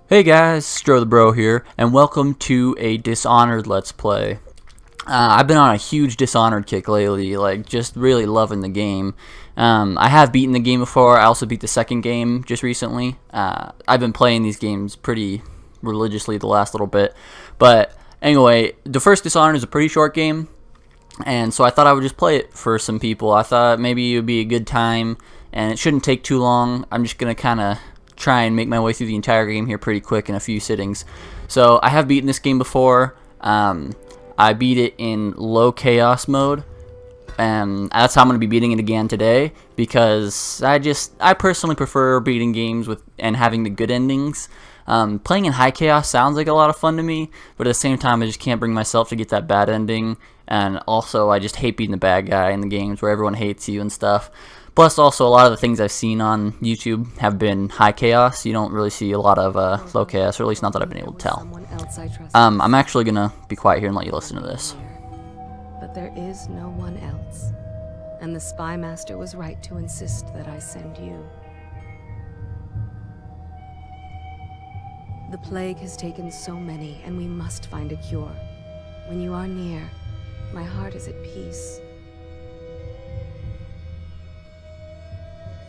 Hey guys, Stro the Bro here, and welcome to a Dishonored Let's Play. I've been on a huge Dishonored kick lately, like just really loving the game. I have beaten the game before. I also beat the second game just recently. I've been playing these games pretty religiously the last little bit. But anyway, the first Dishonored is a pretty short game, and so I thought I would just play it for some people. I thought maybe it would be a good time, and it shouldn't take too long. I'm just going to kind of try and make my way through the entire game here pretty quick in a few sittings. So I have beaten this game before. I beat it in low chaos mode, and that's how I'm going to be beating it again today, because I personally prefer beating games with and having the good endings. Playing in high chaos sounds like a lot of fun to me, but at the same time I just can't bring myself to get that bad ending, and also I just hate being the bad guy in the games where everyone hates you and stuff. Plus, also, a lot of the things I've seen on YouTube have been high chaos. You don't really see a lot of low chaos, or at least not that I've been able to tell. I'm actually going to be quiet here and let you listen to this. But there is no one else. And the Spy Master was right to insist that I send you. The plague has taken so many, and we must find a cure. When you are near, my heart is at peace.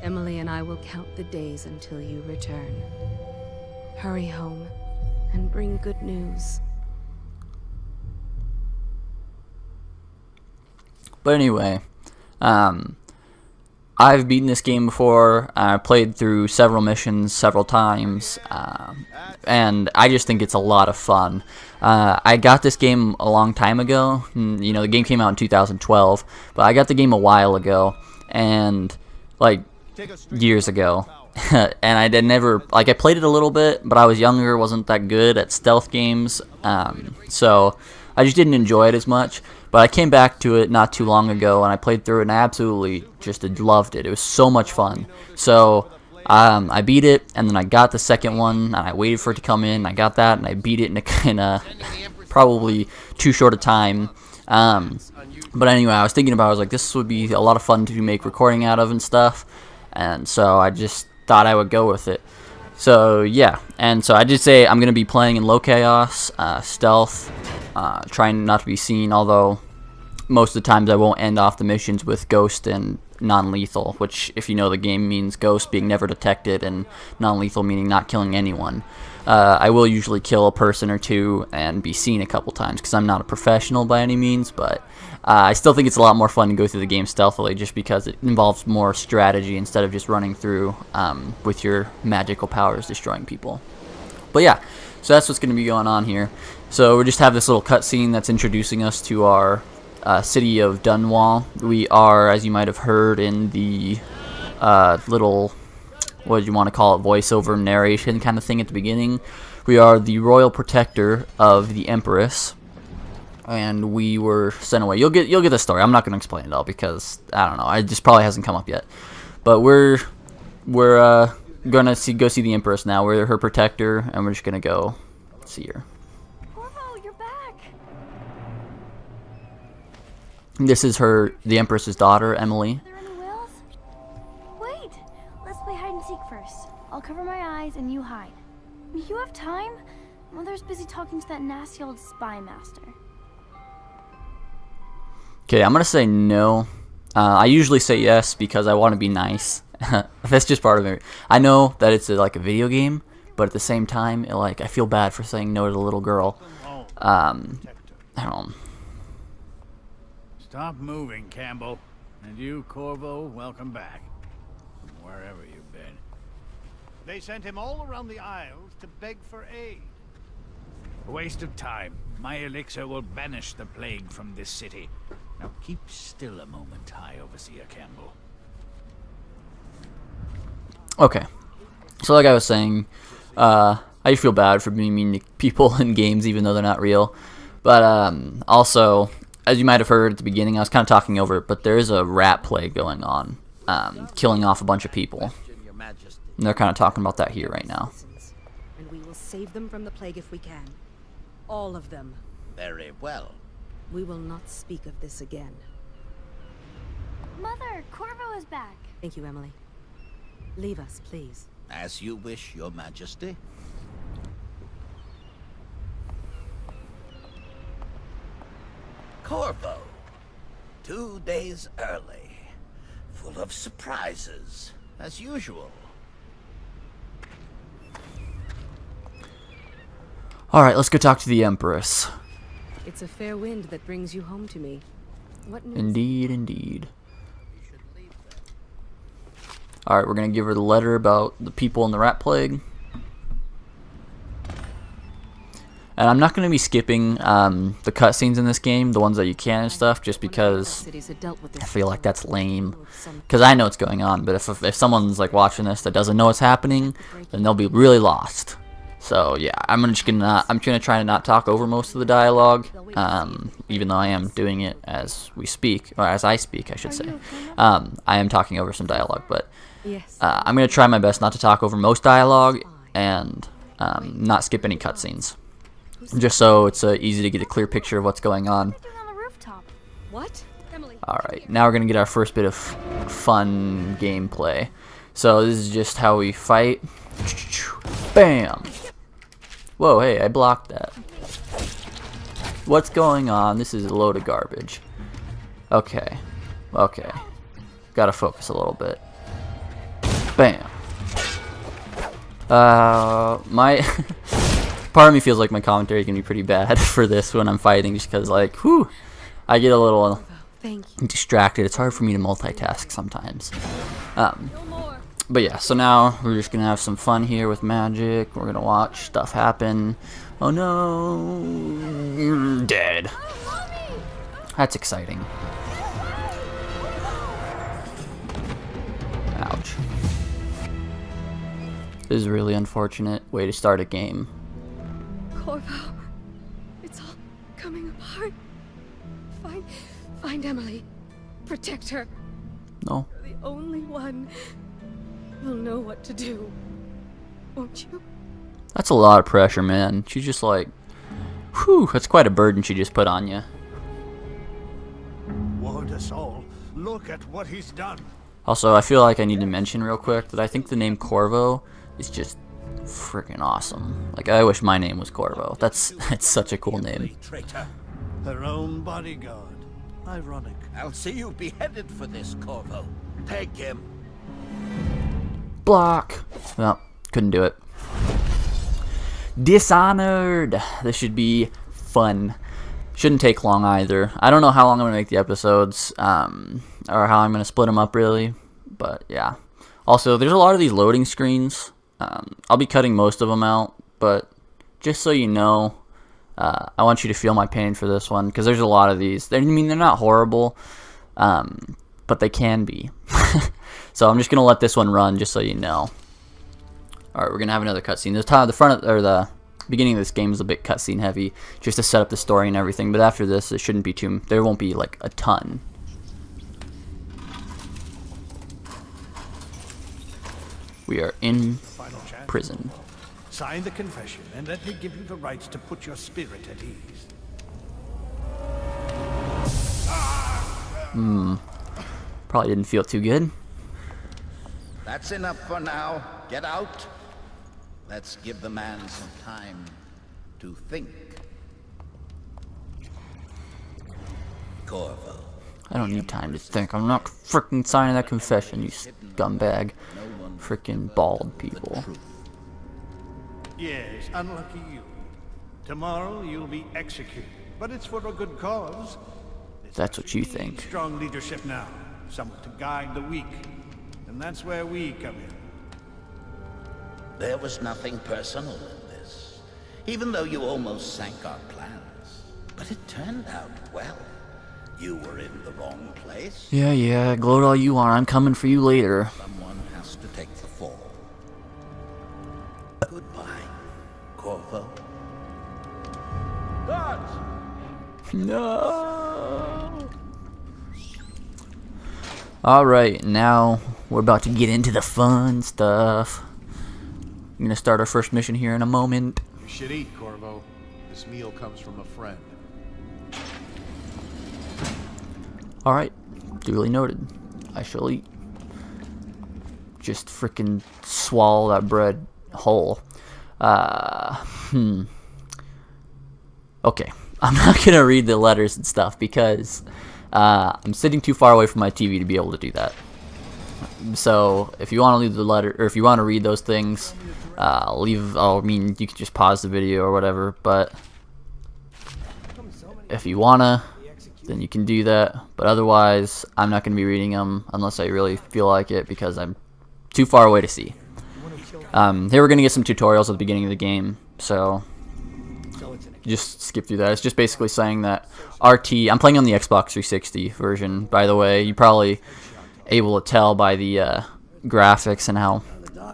Emily and I will count the days until you return. Hurry home and bring good news. But anyway, I've beaten this game before. I played through several missions several times, and I just think it's a lot of fun. I got this game a long time ago. You know, the game came out in 2012, but I got the game a while ago, and like years ago. And I never, like, I played it a little bit, but I was younger, wasn't that good at stealth games, so I just didn't enjoy it as much. But I came back to it not too long ago, and I played through it, and I absolutely just loved it. It was so much fun. So I beat it, and then I got the second one, and I waited for it to come in. I got that, and I beat it in a probably too short a time. But anyway, I was thinking about it. I was like, this would be a lot of fun to make recording out of and stuff. And so I just thought I would go with it. So yeah, and so I did say I'm going to be playing in low chaos, stealth, trying not to be seen, although most of the times I won't end off the missions with ghost and non-lethal, which, if you know the game, means ghost being never detected and non-lethal meaning not killing anyone. I will usually kill a person or two and be seen a couple times, because I'm not a professional by any means, but I still think it's a lot more fun to go through the game stealthily, just because it involves more strategy instead of just running through with your magical powers destroying people. But yeah, so that's what's going to be going on here. So we just have this little cutscene that's introducing us to our city of Dunwall. We are, as you might have heard in the little, what do you want to call it, voiceover narration kind of thing at the beginning, we are the royal protector of the Empress, and we were sent away. You'll get the story. I'm not going to explain it all, because I don't know. It just probably hasn't come up yet. But we're gonna go see the Empress now. We're her protector, and we're just gonna go see her. Corvo, you're back. This is the Empress's daughter, Emily. Are there any whales? Wait, let's play hide and seek first. I'll cover my eyes and you hide. You have time? Mother's busy talking to that nasty old spy master. Okay, I'm gonna say no. I usually say yes because I want to be nice. That's just part of it. I know that it's like a video game, but at the same time, I feel bad for saying no to the little girl. I don't know. Stop moving, Campbell. And you, Corvo, welcome back. From wherever you've been. They sent him all around the Isles to beg for aid. A waste of time. My elixir will banish the plague from this city. Now keep still a moment, High Overseer Campbell. Okay. So like I was saying, I feel bad for being mean to people in games even though they're not real. But also, as you might have heard at the beginning, I was kind of talking over it, but there is a rat plague going on, killing off a bunch of people. And they're kind of talking about that here right now. And we will save them from the plague if we can. All of them. Very well. We will not speak of this again. Mother, Corvo is back. Thank you, Emily. Leave us, please. As you wish, Your Majesty. Corvo. 2 days early. Full of surprises, as usual. Alright, let's go talk to the Empress. It's a fair wind that brings you home to me. What news? Indeed, indeed. Alright, we're gonna give her the letter about the people in the rat plague. And I'm not gonna be skipping the cutscenes in this game, the ones that you can and stuff, just because I feel like that's lame. Because I know what's going on, but if someone's like watching this that doesn't know what's happening, then they'll be really lost. So yeah, I'm gonna try to not talk over most of the dialogue, even though I am doing it as we speak, or as I speak, I should say. I am talking over some dialogue, but I'm gonna try my best not to talk over most dialogue and not skip any cutscenes, just so it's easy to get a clear picture of what's going on. What? Emily. Alright, now we're gonna get our first bit of fun gameplay. So this is just how we fight. Bam! Whoa, hey, I blocked that. What's going on? This is a load of garbage. Okay. Okay. Gotta focus a little bit. Bam! My... Part of me feels like my commentary is gonna be pretty bad for this when I'm fighting, just because, like, whew, I get a little distracted. It's hard for me to multitask sometimes. But yeah, so now we're just gonna have some fun here with magic. We're gonna watch stuff happen. Oh no, you're dead. That's exciting. Ouch. This is a really unfortunate way to start a game. Corvo, it's all coming apart. Find Emily. Protect her. No. You're the only one who'll know what to do. Won't you? That's a lot of pressure, man. She's just like, whew, that's quite a burden she just put on you. Ward us all. Look at what he's done. Also, I feel like I need to mention real quick that I think the name Corvo is just freaking awesome. Like, I wish my name was Corvo. It's such a cool name. Traitor. Her own bodyguard. Ironic. I'll see you beheaded for this, Corvo. Take him. Block. Well, couldn't do it. Dishonored. This should be fun. Shouldn't take long either. I don't know how long I'm gonna make the episodes, or how I'm gonna split them up really. But yeah. Also, there's a lot of these loading screens. I'll be cutting most of them out, but just so you know, I want you to feel my pain for this one, because there's a lot of these. I mean, they're not horrible, but they can be. So I'm just gonna let this one run, just so you know. All right, we're gonna have another cutscene. The front or the beginning of this game is a bit cutscene heavy, just to set up the story and everything. But after this, it shouldn't be too. There won't be like a ton. We are in prison. Sign the confession and let me give you the rights to put your spirit at ease. Probably didn't feel too good. That's enough for now. Get out. Let's give the man some time to think. Corvo. I don't need time to think. I'm not freaking signing that confession, you scumbag. Freaking bald people. Yes, unlucky you. Tomorrow you'll be executed, but it's for a good cause. That's what you think. Strong leadership now, someone to guide the weak, and that's where we come in. There was nothing personal in this, even though you almost sank our plans. But it turned out well. You were in the wrong place. Yeah, gloat all you want. I'm coming for you later. Someone has to take the fall. Goodbye, Corvo. Guards! No. Alright, now we're about to get into the fun stuff. I'm gonna start our first mission here in a moment. You should eat, Corvo. This meal comes from a friend. Alright, duly noted. I shall eat. Just freaking swallow that bread whole. Okay. I'm not going to read the letters and stuff because I'm sitting too far away from my TV to be able to do that. So if you want to leave the letter, or if you want to read those things, I mean, you can just pause the video or whatever, but if you wanna, then you can do that. But otherwise, I'm not going to be reading them unless I really feel like it, because I'm too far away to see. Here we're going to get some tutorials at the beginning of the game, so just skip through that. It's just basically saying that RT, I'm playing on the Xbox 360 version, by the way. You're probably able to tell by the graphics and how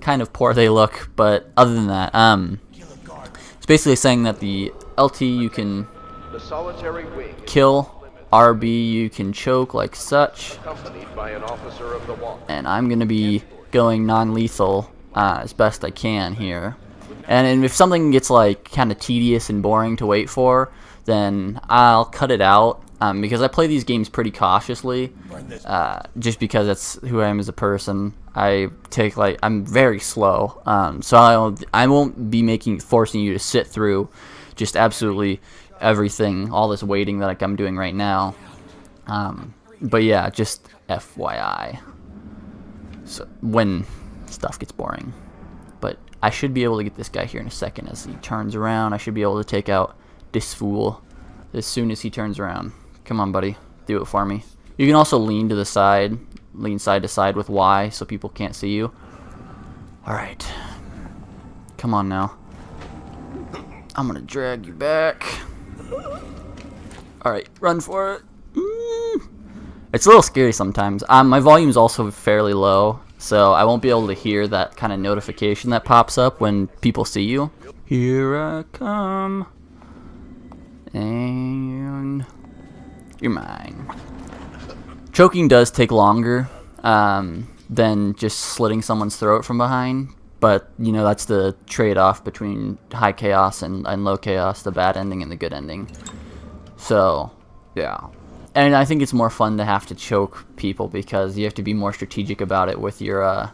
kind of poor they look, but other than that, it's basically saying that the LT you can kill, RB you can choke like such, and I'm gonna be going non-lethal as best I can here. And if something gets like kind of tedious and boring to wait for, then I'll cut it out, because I play these games pretty cautiously, just because that's who I am as a person. I'm very slow, so I won't be forcing you to sit through just absolutely everything, all this waiting that I'm doing right now. But yeah, just FYI. So when stuff gets boring. But I should be able to get this guy here in a second. As he turns around, I should be able to take out this fool as soon as he turns around. Come on, buddy. Do it for me. You can also lean to the side. Lean side to side with Y so people can't see you. Alright. Come on now. I'm gonna drag you back. Alright, run for it. It's a little scary sometimes. My volume's also fairly low, so I won't be able to hear that kind of notification that pops up when people see you. Here I come. And you're mine. Choking does take longer than just slitting someone's throat from behind, but you know, that's the trade-off between high chaos and low chaos, the bad ending and the good ending. So yeah, and I think it's more fun to have to choke people because you have to be more strategic about it with your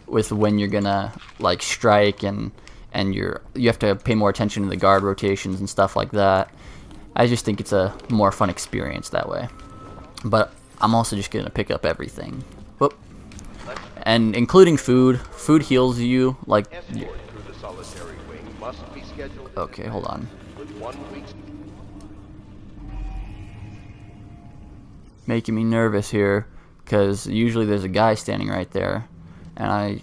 with when you're gonna like strike, and you have to pay more attention to the guard rotations and stuff like that. I just think it's a more fun experience that way. But I'm also just gonna pick up everything. Whoop. And including food. Food heals you like. Okay, hold on. Making me nervous here, because usually there's a guy standing right there, and I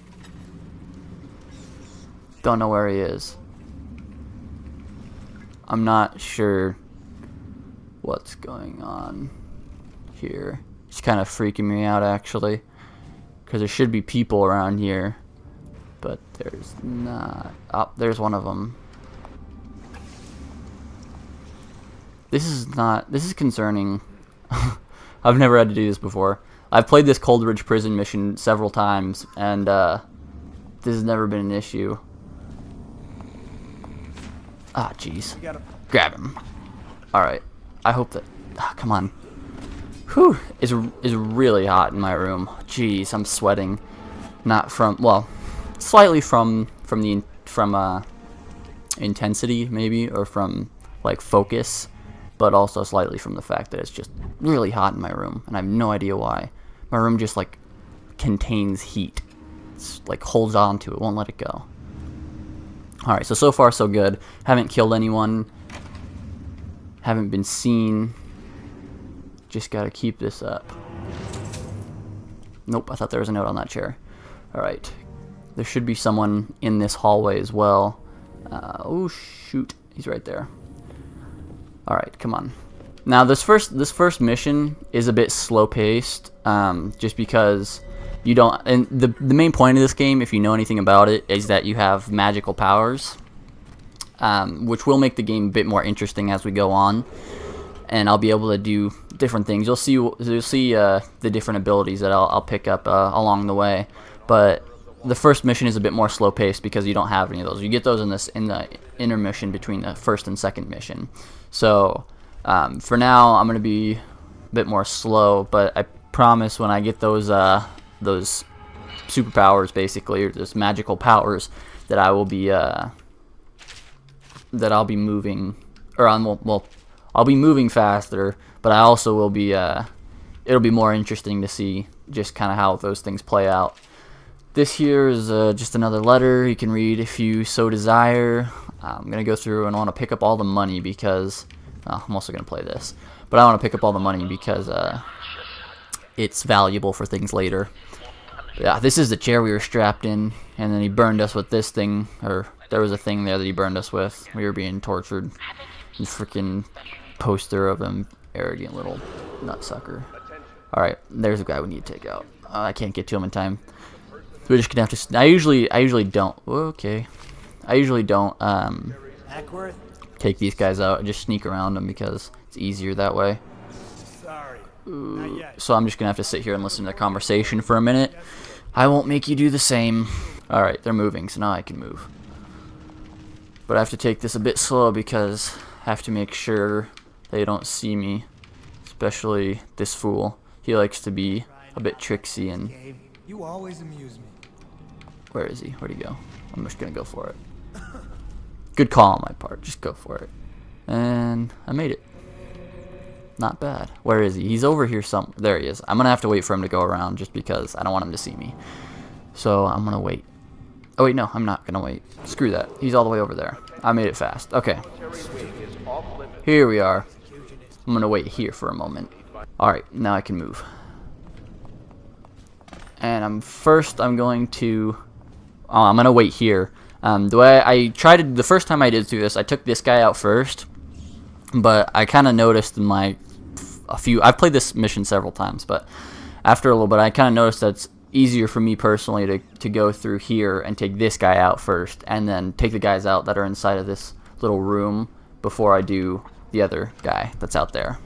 don't know where he is. I'm not sure what's going on here. It's kind of freaking me out, actually, because there should be people around here, but there's not. Oh, there's one of them. This is concerning. I've never had to do this before. I've played this Coldridge prison mission several times, and this has never been an issue. Ah, jeez. Grab him. Alright. I hope that... Ah, come on. Whew. Is really hot in my room. Jeez, I'm sweating. Not from... Well, slightly from intensity, maybe, or from, like, focus. But also slightly from the fact that it's just really hot in my room, and I have no idea why. My room just, like, contains heat. It's, like, holds on to it, won't let it go. Alright, so far so good. Haven't killed anyone. Haven't been seen. Just gotta keep this up. Nope, I thought there was a note on that chair. Alright. There should be someone in this hallway as well. Oh, shoot. He's right there. Alright, come on. Now, this first mission is a bit slow-paced, just because you don't... And the main point of this game, if you know anything about it, is that you have magical powers, which will make the game a bit more interesting as we go on, and I'll be able to do different things. You'll see the different abilities that I'll pick up along the way, but the first mission is a bit more slow-paced because you don't have any of those. You get those in the intermission between the first and second mission. So for now, I'm gonna be a bit more slow, but I promise when I get those superpowers, basically, or those magical powers, that I will be I'll be moving, or I'll be moving faster, but I also will be it'll be more interesting to see just kind of how those things play out. This here is just another letter you can read if you so desire. I'm gonna go through and I want to pick up all the money because I'm also gonna play this, but I want to pick up all the money because it's valuable for things later. Yeah, this is the chair we were strapped in, and then he burned us with this thing, or there was a thing there that he burned us with. We were being tortured. This freaking poster of him, arrogant little nutsucker. Alright, there's a guy we need to take out. I can't get to him in time. We're just gonna have to. I usually don't. Okay, I usually don't take these guys out. I just sneak around them because it's easier that way. So I'm just gonna have to sit here and listen to the conversation for a minute. I won't make you do the same. Alright, they're moving, so now I can move. But I have to take this a bit slow because I have to make sure they don't see me. Especially this fool. He likes to be a bit tricksy and... You always amuse me. Where is he? Where'd he go? I'm just gonna go for it. Good call on my part. Just go for it. And I made it. Not bad. Where is he? He's over here some. There he is. I'm gonna have to wait for him to go around just because I don't want him to see me. So I'm gonna wait. Oh wait, no, I'm not gonna wait. Screw that. He's all the way over there. I made it fast. Okay. Here we are. I'm gonna wait here for a moment. Alright, now I can move. And I'm going to... Oh, I'm gonna wait here. The way I tried to... The first time I did do this, I took this guy out first. But I kind of noticed in my... I've played this mission several times, but after a little bit, I kind of noticed that it's easier for me personally to go through here and take this guy out first, and then take the guys out that are inside of this little room before I do the other guy that's out there.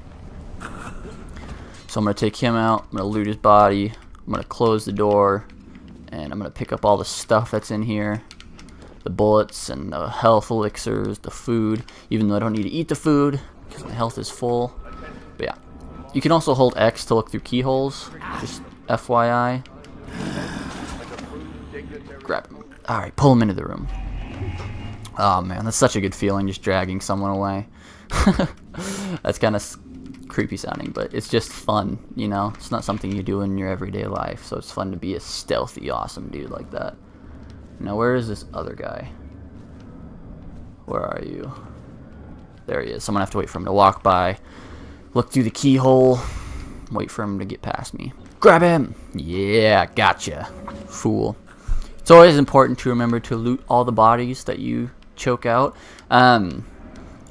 So I'm going to take him out, I'm going to loot his body, I'm going to close the door, and I'm going to pick up all the stuff that's in here. The bullets and the health elixirs, the food, even though I don't need to eat the food because my health is full. But yeah, you can also hold X to look through keyholes, just FYI. Grab him. Alright, pull him into the room. Oh man, that's such a good feeling, just dragging someone away. That's kind of creepy sounding, but it's just fun, you know? It's not something you do in your everyday life, so it's fun to be a stealthy, awesome dude like that. Now, where is this other guy? Where are you? There he is. So I'm going to have to wait for him to walk by. Look through the keyhole. Wait for him to get past me. Grab him! Yeah, gotcha. Fool. It's always important to remember to loot all the bodies that you choke out.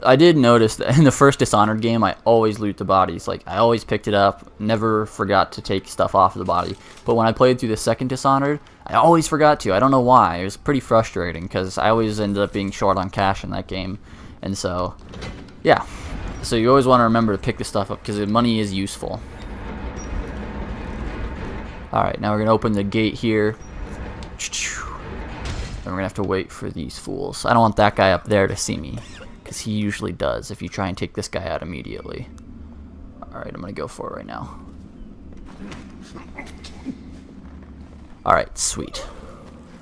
I did notice that in the first Dishonored game, I always loot the bodies. Like, I always picked it up, never forgot to take stuff off of the body. But when I played through the second Dishonored, I always forgot to. I don't know why. It was pretty frustrating, because I always ended up being short on cash in that game. And so, yeah. So you always want to remember to pick this stuff up, because the money is useful. Alright, now we're going to open the gate here. And we're going to have to wait for these fools. I don't want that guy up there to see me. Because he usually does if you try and take this guy out immediately. Alright, I'm going to go for it right now. Alright, sweet.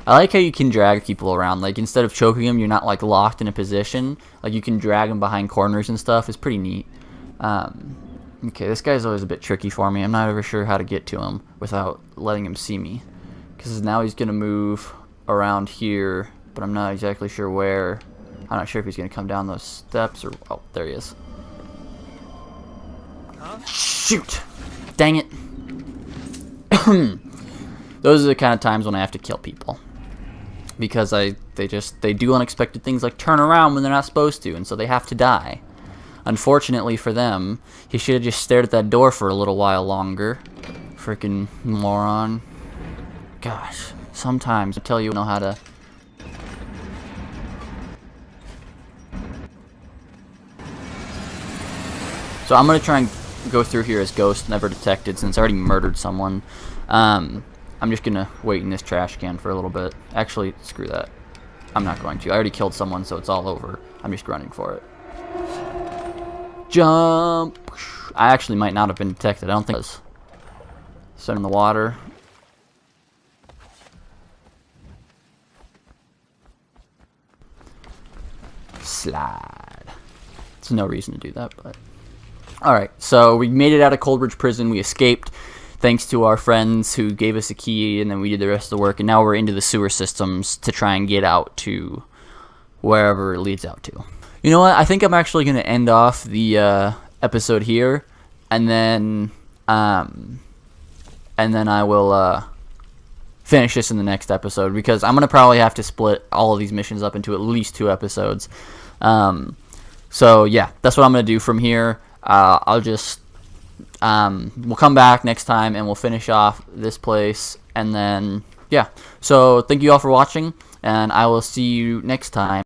I like how you can drag people around. Like, instead of choking them, you're not, like, locked in a position. Like, you can drag them behind corners and stuff. It's pretty neat. Okay, this guy's always a bit tricky for me. I'm not ever sure how to get to him without letting him see me. Because now he's going to move around here, but I'm not exactly sure where. I'm not sure if he's going to come down those steps or... Oh, there he is. Shoot! Dang it. Those are the kind of times when I have to kill people. Because they do unexpected things like turn around when they're not supposed to, and so they have to die. Unfortunately for them, he should have just stared at that door for a little while longer. Freaking moron. Gosh, sometimes I tell you know how to... So I'm going to try and go through here as Ghost, never detected, since I already murdered someone. I'm just going to wait in this trash can for a little bit. Actually, screw that. I'm not going to. I already killed someone, so it's all over. I'm just running for it. Jump! I actually might not have been detected. I don't think it was. Set in the water. Slide. there's no reason to do that. But alright, so we made it out of Coldridge Prison. We escaped thanks to our friends who gave us a key, and then we did the rest of the work. And now we're into the sewer systems to try and get out to wherever it leads out to. You know what? I think I'm actually going to end off the episode here, and then I will finish this in the next episode, because I'm going to probably have to split all of these missions up into at least 2 episodes. So yeah, that's what I'm going to do from here. I'll just we'll come back next time and we'll finish off this place, and then yeah. So thank you all for watching, and I will see you next time.